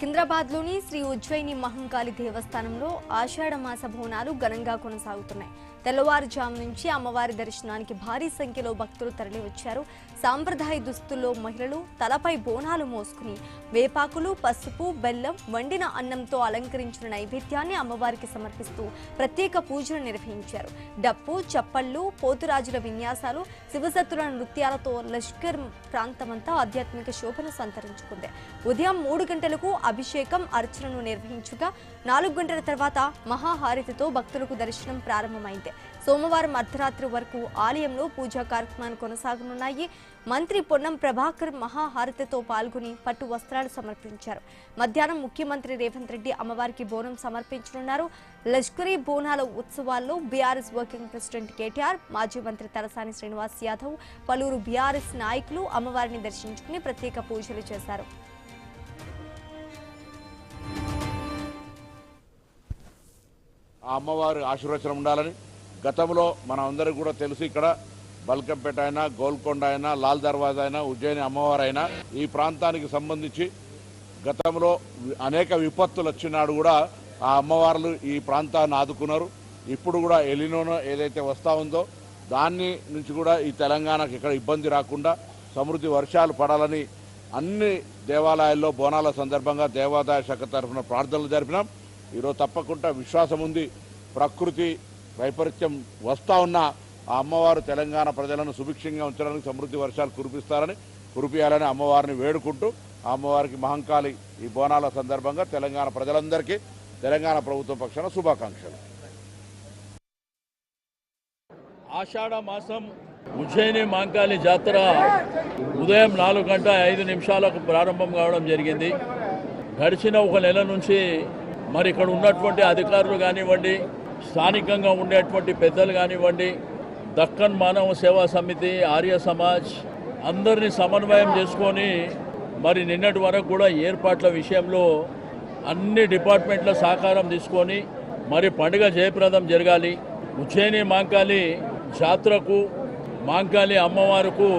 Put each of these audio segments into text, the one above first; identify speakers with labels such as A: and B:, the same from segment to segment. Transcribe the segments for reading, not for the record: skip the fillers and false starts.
A: సికింద్రాబాద్లోని శ్రీ ఉజ్జయిని మహంకాళి దేవస్థానంలో ఆషాఢమాస బోనాలు ఘనంగా కొనసాగుతున్నాయి. తెల్లవారుజాము నుంచి అమ్మవారి దర్శనానికి భారీ సంఖ్యలో భక్తులు తరలివచ్చారు. సాంప్రదాయ దుస్తుల్లో మహిళలు తలపై బోనాలు మోసుకుని వేపాకులు, పసుపు, బెల్లం, వండిన అన్నంతో అలంకరించిన నైవేద్యాన్ని అమ్మవారికి సమర్పిస్తూ ప్రత్యేక పూజలు నిర్వహించారు. డప్పు, చప్పళ్లు, పోతురాజుల విన్యాసాలు, శివసత్తుల నృత్యాలతో లష్కర్ ప్రాంతమంతా ఆధ్యాత్మిక శోభను సంతరించుకుంది. ఉదయం 3 గంటలకు అభిషేకం, అర్చనను నిర్వహించగా 4 గంటల తర్వాత మహాహారతితో భక్తులకు దర్శనం ప్రారంభమైంది. సోమవారం అర్ధరాత్రి వరకు ఆలయంలో పూజా కార్యక్రమాలు కొనసాగనున్నాయి. మంత్రి పొన్నం ప్రభాకర్ మహాహారతితో పాల్గొని పట్టు వస్త్రాలు సమర్పించారు. మధ్యాహ్నం ముఖ్యమంత్రి రేవంత్ రెడ్డి అమ్మవారికి బోనం సమర్పించనున్నారు. లష్కరీ బోనాల ఉత్సవాల్లో బీఆర్ఎస్ వర్కింగ్ ప్రెసిడెంట్ కేటీఆర్, మాజీ మంత్రి తలసాని శ్రీనివాస్ యాదవ్, పలువురు బీఆర్ఎస్ నాయకులు అమ్మవారిని దర్శించుకుని ప్రత్యేక పూజలు చేశారు.
B: అమ్మవారి ఆశీర్వచనం ఉండాలని గతంలో మనం అందరికీ కూడా తెలుసు. ఇక్కడ బల్కంపేట అయినా, గోల్కొండ అయినా, లాల్ దర్వాజా అయినా, ఉజ్జయిని అమ్మవారు అయినా ఈ ప్రాంతానికి సంబంధించి గతంలో అనేక విపత్తులు వచ్చినాడు కూడా ఆ అమ్మవార్లు ఈ ప్రాంతాన్ని ఆదుకున్నారు. ఇప్పుడు కూడా ఎలినోనో ఏదైతే వస్తూ ఉందో దాన్ని నుంచి కూడా ఈ తెలంగాణకు ఇక్కడ ఇబ్బంది రాకుండా సమృద్ధి వర్షాలు పడాలని అన్ని దేవాలయాల్లో బోనాల సందర్భంగా దేవాదాయ శాఖ తరఫున ప్రార్థనలు జరిపినాం. ఈరోజు తప్పకుండా విశ్వాసం ఉంది. ప్రకృతి వైపరీత్యం వస్తూ ఉన్న ఆ అమ్మవారు తెలంగాణ ప్రజలను సుభిక్షంగా ఉంచడానికి సమృద్ధి వర్షాలు కురిపియాలని అమ్మవారిని వేడుకుంటూ ఆ అమ్మవారికి మహంకాళి ఈ బోనాల సందర్భంగా తెలంగాణ ప్రజలందరికీ తెలంగాణ ప్రభుత్వం పక్షాన శుభాకాంక్షలు.
C: ఆషాఢ మాసం ఉజ్జయిని మహంకాళి జాతర ఉదయం 4:05 ప్రారంభం కావడం జరిగింది. గడిచిన 1 నెల నుంచి మరి ఇక్కడ ఉన్నటువంటి అధికారులు కానివ్వండి, స్థానికంగా ఉండేటువంటి పెద్దలు కానివ్వండి, దక్కన్ మానవ సేవా సమితి, ఆర్య సమాజ్ అందరినీ సమన్వయం చేసుకొని మరి నిన్నటి వరకు కూడా ఏర్పాట్ల విషయంలో అన్ని డిపార్ట్మెంట్ల సహకారం తీసుకొని మరి పండుగ జయప్రదం జరగాలి. ఉజ్జయిని మహంకాళి జాతరకు, మహంకాళి అమ్మవారికి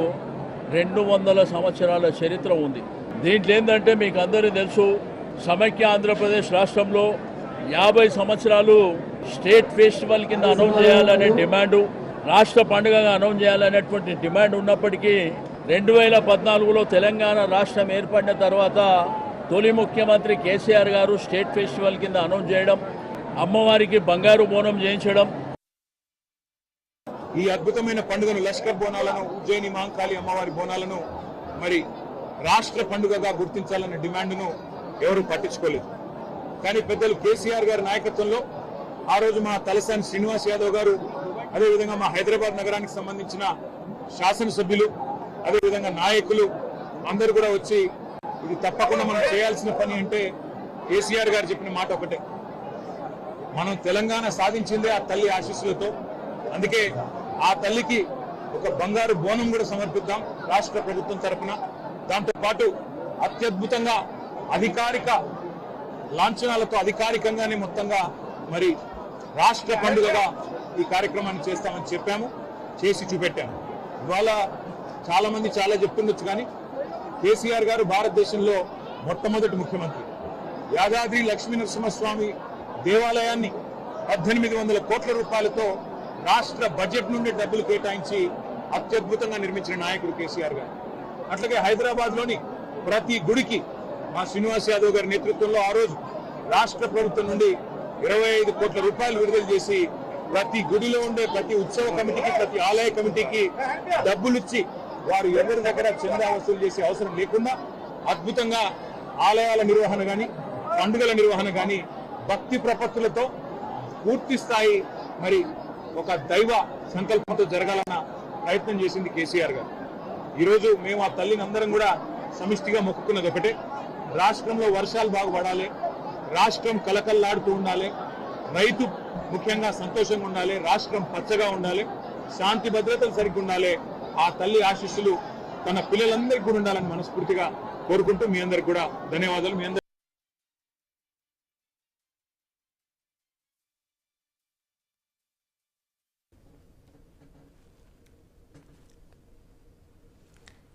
C: 200 సంవత్సరాల చరిత్ర ఉంది. దీంట్లో ఏంటంటే మీకు అందరికీ తెలుసు, సమైక్య ఆంధ్రప్రదేశ్ రాష్ట్రంలో 50 సంవత్సరాలు స్టేట్ ఫెస్టివల్ కింద అనౌన్స్ చేయాలనే డిమాండు, రాష్ట్ర పండుగగా అనౌన్స్ చేయాలనేటువంటి డిమాండ్ ఉన్నప్పటికీ 2014లో తెలంగాణ రాష్ట్రం ఏర్పడిన తర్వాత తొలి ముఖ్యమంత్రి కేసీఆర్ గారు స్టేట్ ఫెస్టివల్ కింద అనౌన్స్ చేయడం, అమ్మవారికి బంగారు బోనం చేయించడం,
D: ఈ అద్భుతమైన పండుగను లష్కర్ బోనాలను, ఉజ్జయిని మహంకాళి అమ్మవారి బోనాలను మరి రాష్ట్ర పండుగగా గుర్తించాలన్న డిమాండ్ను ఎవరు పట్టించుకోలేదు. కానీ పెద్దలు కేసీఆర్ గారి నాయకత్వంలో ఆ రోజు మా తలసాని శ్రీనివాస్ యాదవ్ గారు, అదేవిధంగా మా హైదరాబాద్ నగరానికి సంబంధించిన శాసనసభ్యులు, అదేవిధంగా నాయకులు అందరూ కూడా వచ్చి ఇది తప్పకుండా మనం చేయాల్సిన పని అంటే కేసీఆర్ గారు చెప్పిన మాట ఒకటే, మనం తెలంగాణ సాధించిందే ఆ తల్లి ఆశీస్సులతో. అందుకే ఆ తల్లికి ఒక బంగారు బోనం కూడా సమర్పిద్దాం రాష్ట్ర ప్రభుత్వం తరఫున. దాంతో పాటు అత్యద్భుతంగా అధికారిక లాంఛనాలతో అధికారికంగానే మొత్తంగా మరి రాష్ట్ర పండుగగా ఈ కార్యక్రమాన్ని చేస్తామని చెప్పాము, చేసి చూపెట్టాము. ఇవాళ చాలా మంది చాలా చెప్తుండొచ్చు, కానీ కేసీఆర్ గారు భారతదేశంలో మొట్టమొదటి ముఖ్యమంత్రి. యాదాద్రి లక్ష్మీ నరసింహస్వామి దేవాలయాన్ని 1800 కోట్ల రూపాయలతో రాష్ట్ర బడ్జెట్ నుండి డబ్బులు కేటాయించి అత్యద్భుతంగా నిర్మించిన నాయకుడు కేసీఆర్ గారు. అట్లాగే హైదరాబాద్లోని ప్రతి గుడికి మా శ్రీనివాస్ యాదవ్ గారి నేతృత్వంలో ఆ రోజు రాష్ట్ర ప్రభుత్వం నుండి 25 కోట్ల రూపాయలు విడుదల చేసి ప్రతి గుడిలో ఉండే ప్రతి ఉత్సవ కమిటీకి, ప్రతి ఆలయ కమిటీకి డబ్బులిచ్చి వారు ఎవరి దగ్గర చందా వసూలు చేసే అవసరం లేకుండా అద్భుతంగా ఆలయాల నిర్వహణ కానీ, పండుగల నిర్వహణ కానీ భక్తి ప్రపత్తులతో పూర్తి స్థాయి మరి ఒక దైవ సంకల్పంతో జరగాలన్న ప్రయత్నం చేసింది కేసీఆర్ గారు. ఈరోజు మేము ఆ తల్లిని అందరం కూడా సమిష్టిగా మొక్కుకున్నది ఒకటే, రాష్ట్రంలో వర్షాలు బాగుపడాలి, రాష్ట్రం కలకల్లాడుతూ ఉండాలి, రైతు ముఖ్యంగా సంతోషంగా ఉండాలి, రాష్ట్రం పచ్చగా ఉండాలి, శాంతి భద్రతలు సరిగ్గా ఉండాలి. ఆ తల్లి ఆశీస్సులు తన పిల్లలందరికీ కూడా ఉండాలని మనస్ఫూర్తిగా కోరుకుంటూ మీ అందరికి కూడా ధన్యవాదాలు. మీ అందరూ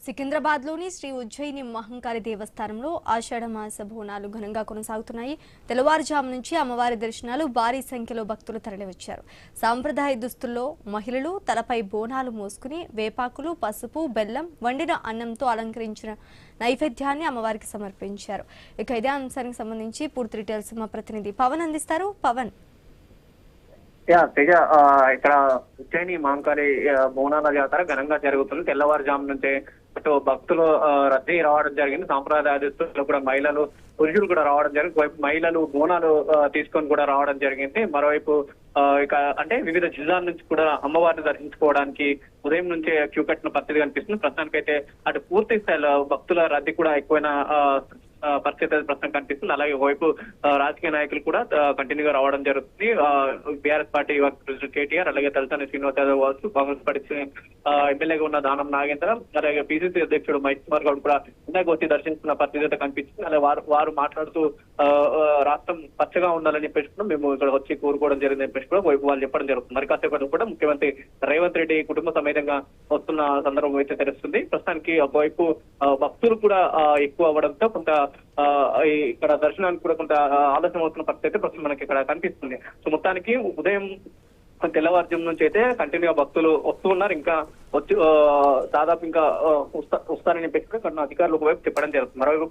A: సికింద్రాబాద్లోని శ్రీ ఉజ్జయిని మహంకాళి దేవస్థానంలో ఆషాఢమాస బోనాలు ఘనంగా కొనసాగుతున్నాయి. తెల్లవారుజాము నుంచి అమ్మవారి దర్శనాలు భారీ సంఖ్యలో భక్తులు తరలివచ్చారు. సాంప్రదాయ దుస్తుల్లో మహిళలు తలపై బోనాలు మోసుకుని వేపాకులు, పసుపు, బెల్లం, వండిన అన్నంతో అలంకరించిన నైవేద్యాన్ని అమ్మవారికి సమర్పించారు. ఇక ఇదే అంశానికి సంబంధించి పూర్తి డీటెయిల్స్ మా ప్రతినిధి పవన్ అందిస్తారు. పవన్.
E: తేజ, ఇక్కడ ఉజ్జయిని మహంకాళి బోనాల జాతర ఘనంగా జరుగుతుంది. తెల్లవారుజాము నుంచే అటు భక్తులు రద్దీ రావడం జరిగింది. సాంప్రదాయ దుస్తుల్లో కూడా మహిళలు, పురుషులు కూడా రావడం జరిగింది. వైపు మహిళలు బోనాలు తీసుకొని కూడా రావడం జరిగింది. మరోవైపు ఇక అంటే వివిధ జిల్లాల నుంచి కూడా అమ్మవారిని దర్శించుకోవడానికి ఉదయం నుంచే క్యూ కట్టిన పరిస్థితి కనిపిస్తుంది. ప్రస్తుతానికైతే అటు పూర్తి స్థాయిలో భక్తుల రద్దీ కూడా ఎక్కువైన పరిస్థితి ప్రస్తుతం కనిపిస్తుంది. అలాగే ఒకవైపు రాజకీయ నాయకులు కూడా కంటిన్యూగా రావడం జరుగుతుంది. బీఆర్ఎస్ పార్టీ ప్రెసిడెంట్ కేటీఆర్, అలాగే తలసాని శ్రీనివాస్ యాదవ్ కావచ్చు, కాంగ్రెస్ పార్టీ ఎమ్మెల్యేగా ఉన్న దానం నాగేంద్ర, అలాగే పిసిసి అధ్యక్షుడు మహేష్ కుమార్ గౌడ్ కూడా ఇందాక వచ్చి దర్శించుకున్న పరిస్థితి అయితే కనిపిస్తుంది. అలాగే వారు మాట్లాడుతూ రాష్ట్రం పచ్చగా ఉండాలని చెప్పేసి కూడా మేము ఇక్కడ వచ్చి కోరుకోవడం జరిగిందని చెప్పేసి కూడా వైపు వాళ్ళు చెప్పడం జరుగుతుంది. మరి కాసేపటి కూడా ముఖ్యమంత్రి రేవంత్ రెడ్డి కుటుంబ సమేతంగా వస్తున్న సందర్భం అయితే తెలుస్తుంది. ప్రస్తుతానికి ఒకవైపు భక్తులు కూడా ఎక్కువ అవ్వడంతో కొంత ఇక్కడ దర్శనానికి కూడా కొంత ఆలస్యం అవుతున్న పరిస్థితి అయితే ప్రస్తుతం మనకి ఇక్కడ కనిపిస్తుంది. సో మొత్తానికి ఉదయం తెల్లవారుజాము నుంచి అయితే కంటిన్యూగా భక్తులు వస్తూ ఉన్నారు. ఇంకా వచ్చి దాదాపు ఇంకా వస్తారని చెప్పేసి ఇక్కడ అధికారులు ఒకవైపు చెప్పడం జరుగుతుంది. మరోవైపు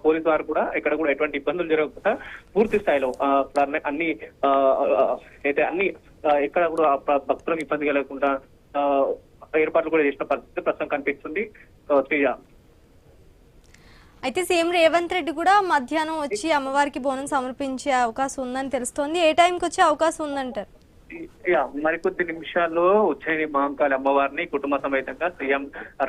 E: పోలీసు వారు కూడా ఇక్కడ కూడా ఎటువంటి ఇబ్బందులు జరగకుండా పూర్తి స్థాయిలో అన్ని అయితే అన్ని ఎక్కడ కూడా భక్తులకు ఇబ్బంది కలగకుండా ఏర్పాట్లు కూడా చేసిన పరిస్థితి ప్రస్తుతం కనిపిస్తుంది. శ్రీజ,
A: అయితే సీఎం రేవంత్ రెడ్డి కూడా మధ్యాహ్నం వచ్చి అమ్మవారికి బోనం సమర్పించే అవకాశం ఉందని తెలుస్తోంది. ఏ టైంకి వచ్చే అవకాశం ఉందంటారు?
E: మరికొద్ది నిమిషాల్లో ఉజ్జయిని మహంకాళి అమ్మవారిని కుటుంబ సమేతంగా సీఎం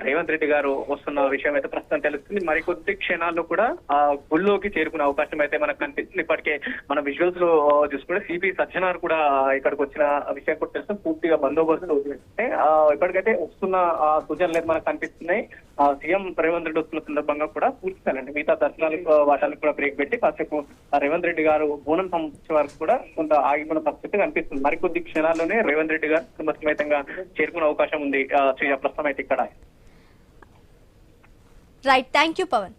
E: రేవంత్ రెడ్డి గారు వస్తున్న విషయం అయితే ప్రస్తుతం తెలుస్తుంది. మరికొద్ది క్షణాల్లో కూడా ఆ గుళ్ళోకి చేరుకునే అవకాశం అయితే మనకు కనిపిస్తుంది. ఇప్పటికే మన విజువల్స్ లో చూసుకుంటే సిపి సజ్జనార్ కూడా ఇక్కడికి వచ్చిన విషయం కూడా తెలుస్తుంది. పూర్తిగా బందోబస్తు ఇప్పటికైతే వస్తున్న సూచనలు అయితే మనకు కనిపిస్తున్నాయి. సీఎం రేవంత్ రెడ్డి వస్తున్న సందర్భంగా కూడా పూర్తి స్థాయి మిగతా దర్శనాలకు వాటాలకు కూడా బ్రేక్ పెట్టి కాసేపు రేవంత్ రెడ్డి గారు బోనం సంబంధించిన వరకు కూడా కొంత ఆగిపోయిన పరిస్థితి కనిపిస్తుంది. మరికొద్ది క్షణాల్లోనే రేవంత్ రెడ్డి గారు కుటుంబ సమేతంగా చేరుకునే అవకాశం ఉంది. ప్రస్తుతం అయితే ఇక్కడ.
A: Right, thank you Pawan.